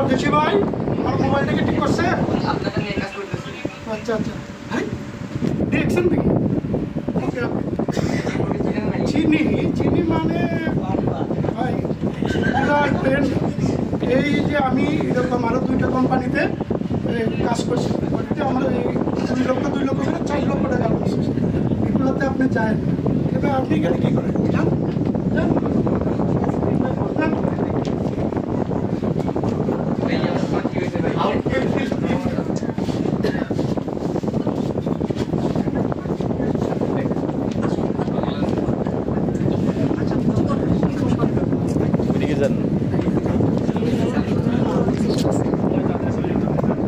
পরদেশি ভাই আমার মোবাইলটাকে ঠিক করছে। আপনাকে নিয়ে কাজ করতেছি। আচ্ছা আচ্ছা ভাই দেখছেন নাকি? চিনি চিনি মানে ভাই ট্রেন্ড। এই যে আমি এরকম আরও 2টা কোম্পানিতে কাজ করছি, আমরা এই 2 লক্ষ করে 4 লক্ষ টাকা করছি। এগুলোতে আপনি যায় না, এবার আপনি এখানে কী করেন যান যান।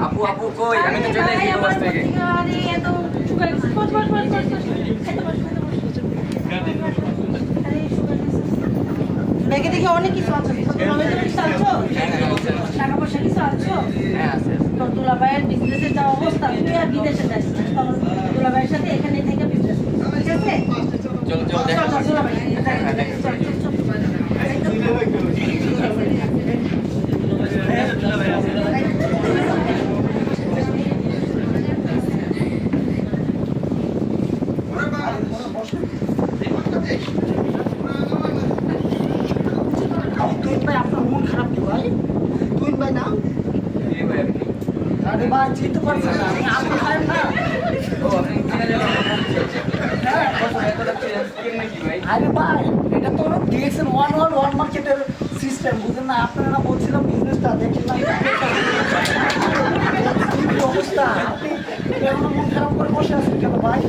আপু আপু কই? আমি তো চলে এসেছি বাস থেকে। ব্যাগে দেখি অনেক কিছু আছে। টাকা পয়সা কিছু আনছো? হ্যাঁ আছে। তোর দুলাভাইয়ের বিজনেসের যা অবস্থা, তুই আর বিদেশে যাস না। তোমার দুলাভাইয়ের সাথে এখানে থেকে বিজনেস ঠিক আছে? চলো চলো দেখা চল, দুলাভাই, চল, চল, চল। তুই ভাই আপনার মন খারাপ কি ভাই? তুই ভাই না? এই ভাই আপনি। আরে ভাই চিনতে পারছেন না, আপনি খায় না। ও আপনি কিনে নেবেন? হ্যাঁ কথা কিনে নাকি ভাই? আরে ভাই এটা তো ডিএক্সএন 111 মার্কেটের সিস্টেম, বুঝলেন না? আপনারা বলছিলাম বিজনেসটা দেখেন না কি অবস্থা। আপনি কেমন মন খারাপ করে বসে আছেন কেন ভাই?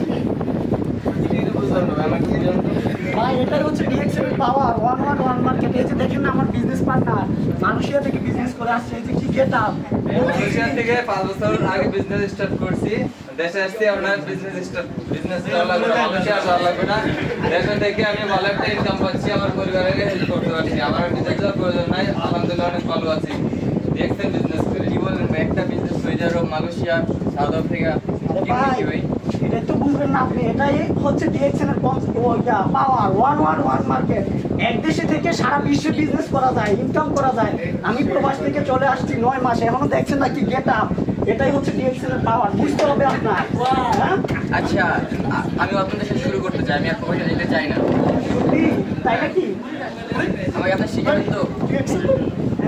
কিছুই তো বুঝলাম না ভাই, আমার কি জানো তো? ভাই এটাই হচ্ছে ডিএক্সএন এর পাওয়ার 111 মার্কেট। এই যে দেখেন না আমার বিজনেস পার্টনার মালয়েশিয়া থেকে বিজনেস করে আসছে, এই যে কি গেটআপ। মালয়েশিয়া থেকে 5 বছর আগে বিজনেস স্টার্ট করছি। দেশে আসছি আপনার বিজনেস করা লাগবে না, মালয়েশিয়া যাওয়া লাগবে না। দেশে থেকে আমি ভালো একটা ইনকাম পাচ্ছি, আমার পরিবারের হেল্প করতে পারছি। আমার বিদেশ যাওয়ার প্রয়োজন নাই, আলহামদুলিল্লাহ অনেক ভালো আছি। দেখছেন বিজনেস করে কি বলেন ভাই? একটা বিজনেস সৌদি আরব, মালয়েশিয়া, সাউথ আফ্রিকা কি ভাই ভাই? এটাই তো বুঝবেন না আপনি, এটাই হচ্ছে ডিএক্সএন এর পাওয়ার 111 মার্কেট। এক দেশে থেকে সারা বিশ্বে বিজনেস করা যায়, ইনকাম করা যায়। আমি প্রবাস থেকে চলে আসছি 9 মাসে, এখনো দেখছেন না কি গেটআপ। এটাই হচ্ছে ডিএক্সএন এর পাওয়ার, বুঝতে হবে আপনার। হ্যাঁ আচ্ছা আমি আপনাদের সাথে শুরু করতে চাই, আমি আর পয়সা দিতে চাই না। সত্যি তাই নাকি? আমাকে আপনার শিখাবেন তো?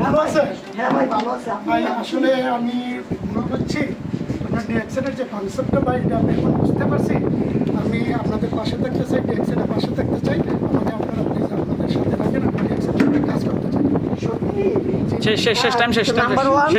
ভালো আছে? হ্যাঁ ভাই ভালো আছে। ভাই আসলে আমি মনে করছি আপনার ডিএক্সএনের যে কনসেপ্টটা ভাই এটা আমি এখন বুঝতে পারছি। আমি আপনাদের পাশে থাকতে চাই, ডিএক্সএনের পাশে থাকতে চাই। আমাকে আপনারা প্লিজ আপনাদের সাথে রাখেন, আমি ডিএক্সএনের সাথে কাজ করতে চাই। সত্যি শেষ টাইম নাম্বার 1